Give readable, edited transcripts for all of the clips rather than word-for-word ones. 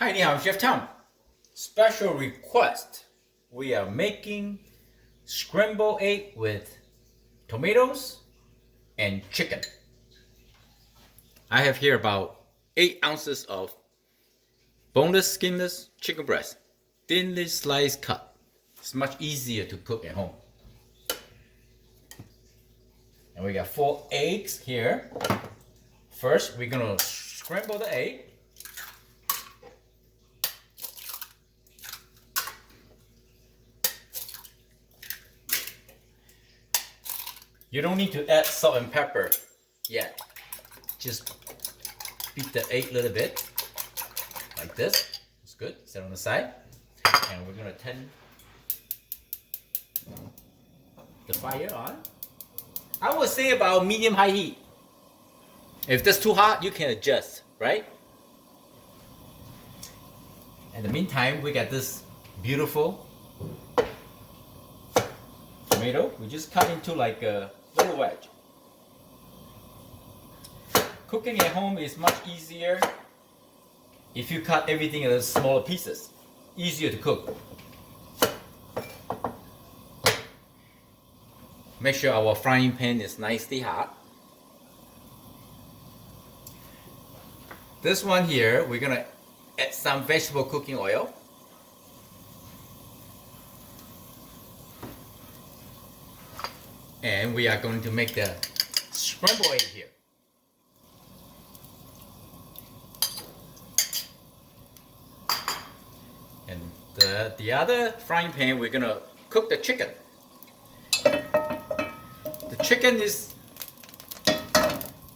Hi, 你好, I'm Chef Tom. Special request. We are making scrambled egg with tomatoes and chicken. I have here about 8 ounces of boneless, skinless chicken breast, thinly sliced cut. It's much easier to cook at home. And we got 4 eggs here. First, we're gonna scramble the egg. You don't need to add salt and pepper yet. Just beat the egg a little bit, like this. It's good. Set on the side. And we're gonna turn the fire on. I would say about medium-high heat. If that's too hot, you can adjust, right? In the meantime, we got this beautiful tomato. We just cut into like a little wedge. Cooking at home is much easier if you cut everything into smaller pieces. Easier to cook. Make sure our frying pan is nicely hot. This one here, we're gonna add some vegetable cooking oil. And we are going to make the scrambled egg here. And the other frying pan, we're gonna cook the chicken. The chicken is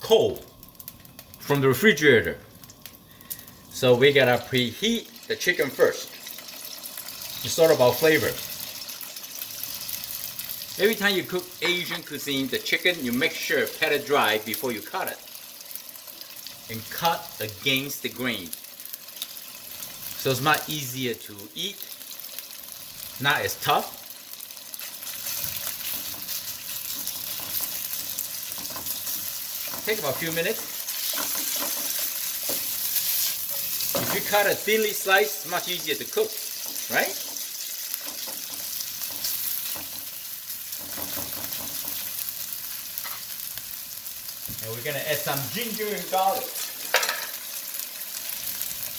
cold from the refrigerator. So we gotta preheat the chicken first. It's all about flavor. Every time you cook Asian cuisine, the chicken, you make sure pat it dry before you cut it. And cut against the grain. So it's much easier to eat, not as tough. Take about a few minutes. If you cut it thinly sliced, it's much easier to cook, right? And we're gonna add some ginger and garlic.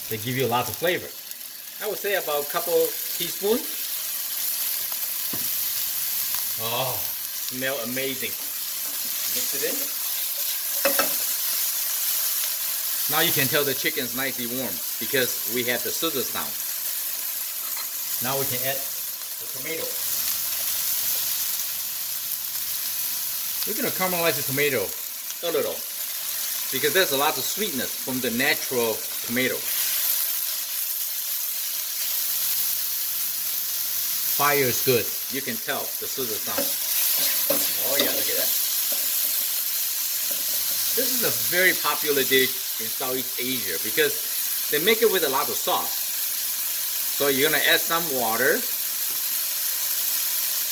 They give you lots of flavor. I would say about a couple teaspoons. Oh, smell amazing. Mix it in. Now you can tell the chicken's nicely warm because we have the sizzle sound. Now we can add the tomato. We're gonna caramelize the tomato a little because there's a lot of sweetness from the natural tomato. Fire is good. You can tell the sizzle sound. Oh yeah, look at that. This is a very popular dish in Southeast Asia because they make it with a lot of sauce. So you're gonna add some water,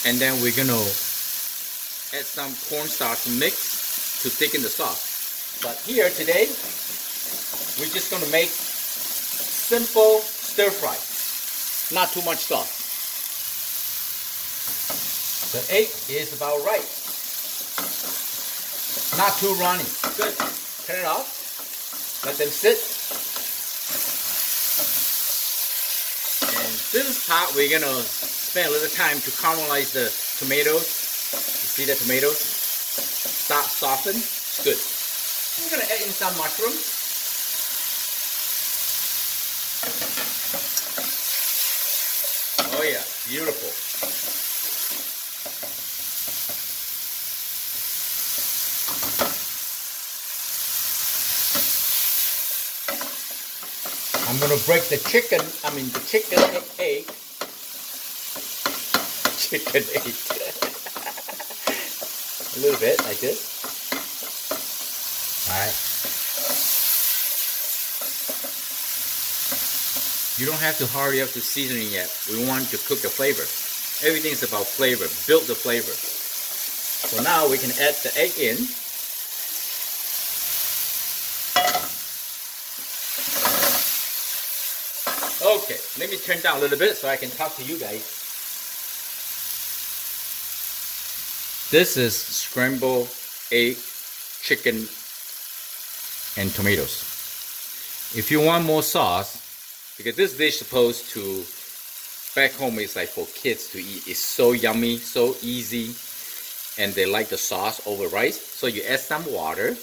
and then we're gonna add some cornstarch mix to thicken the sauce. But here today, we're just gonna make simple stir fry, not too much sauce. The egg is about right. Not too runny. Good. Turn it off. Let them sit. And this part we're gonna spend a little time to caramelize the tomatoes. You see the tomatoes? Start soften. It's good. We're gonna add in some mushrooms. Oh yeah, beautiful. I'm gonna break the chicken egg. Chicken egg. A little bit, like this. Alright. You don't have to hurry up to seasoning yet. We want to cook the flavor. Everything's about flavor. Build the flavor. So now we can add the egg in. Okay, let me turn down a little bit so I can talk to you guys. This is scrambled egg, chicken, and tomatoes. If you want more sauce, because this dish is supposed to, back home it's like for kids to eat. It's so yummy, so easy, and they like the sauce over rice. So you add some water,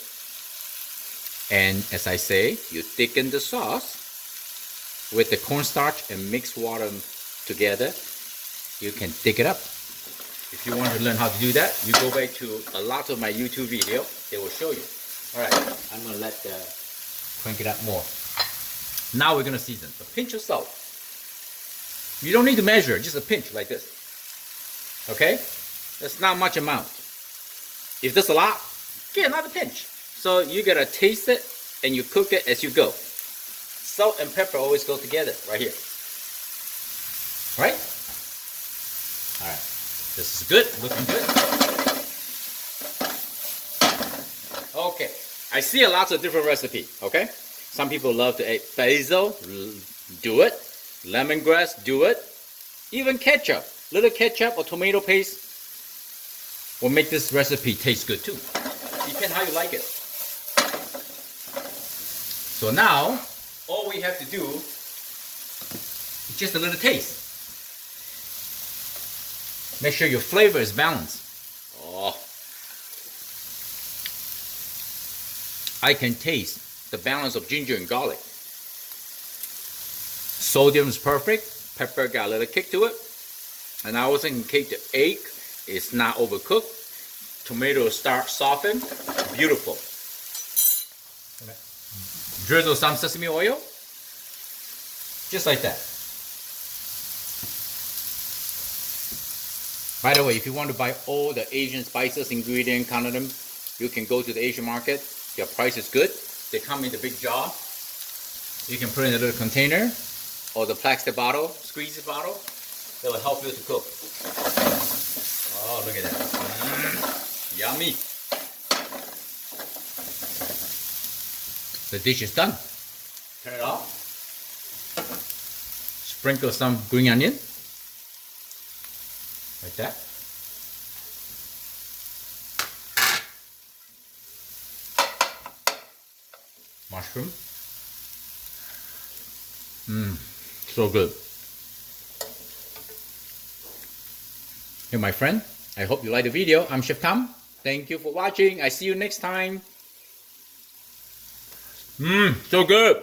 and as I say, you thicken the sauce with the cornstarch and mix water together. You can thick it up. If you want to learn how to do that, you go back to a lot of my YouTube video. They will show you. All right, I'm gonna crank it up more. Now we're gonna season. A pinch of salt. You don't need to measure, just a pinch like this. Okay? That's not much amount. If there's a lot, get another pinch. So you gotta taste it and you cook it as you go. Salt and pepper always go together right here. Right? Alright. This is good, looking good. Okay. I see a lot of different recipes, okay? Some people love to add basil, do it. Lemongrass, do it. Even ketchup, little ketchup or tomato paste will make this recipe taste good too. Depends how you like it. So now, all we have to do is just a little taste. Make sure your flavor is balanced. Oh, I can taste the balance of ginger and garlic. Sodium is perfect. Pepper got a little kick to it. And I also can kick the egg. It's not overcooked. Tomato start soften. Beautiful. Drizzle some sesame oil. Just like that. By the way, if you want to buy all the Asian spices, ingredients, condiment, you can go to the Asian market. Their price is good. They come in the big jar. You can put in a little container or the plastic bottle, squeeze bottle. That will help you to cook. Oh, look at that. Yummy. The dish is done. Turn it off. Sprinkle some green onion. Like that. Mushroom. So good. Hey my friend, I hope you like the video. I'm Chef Tom. Thank you for watching. I see you next time. So good.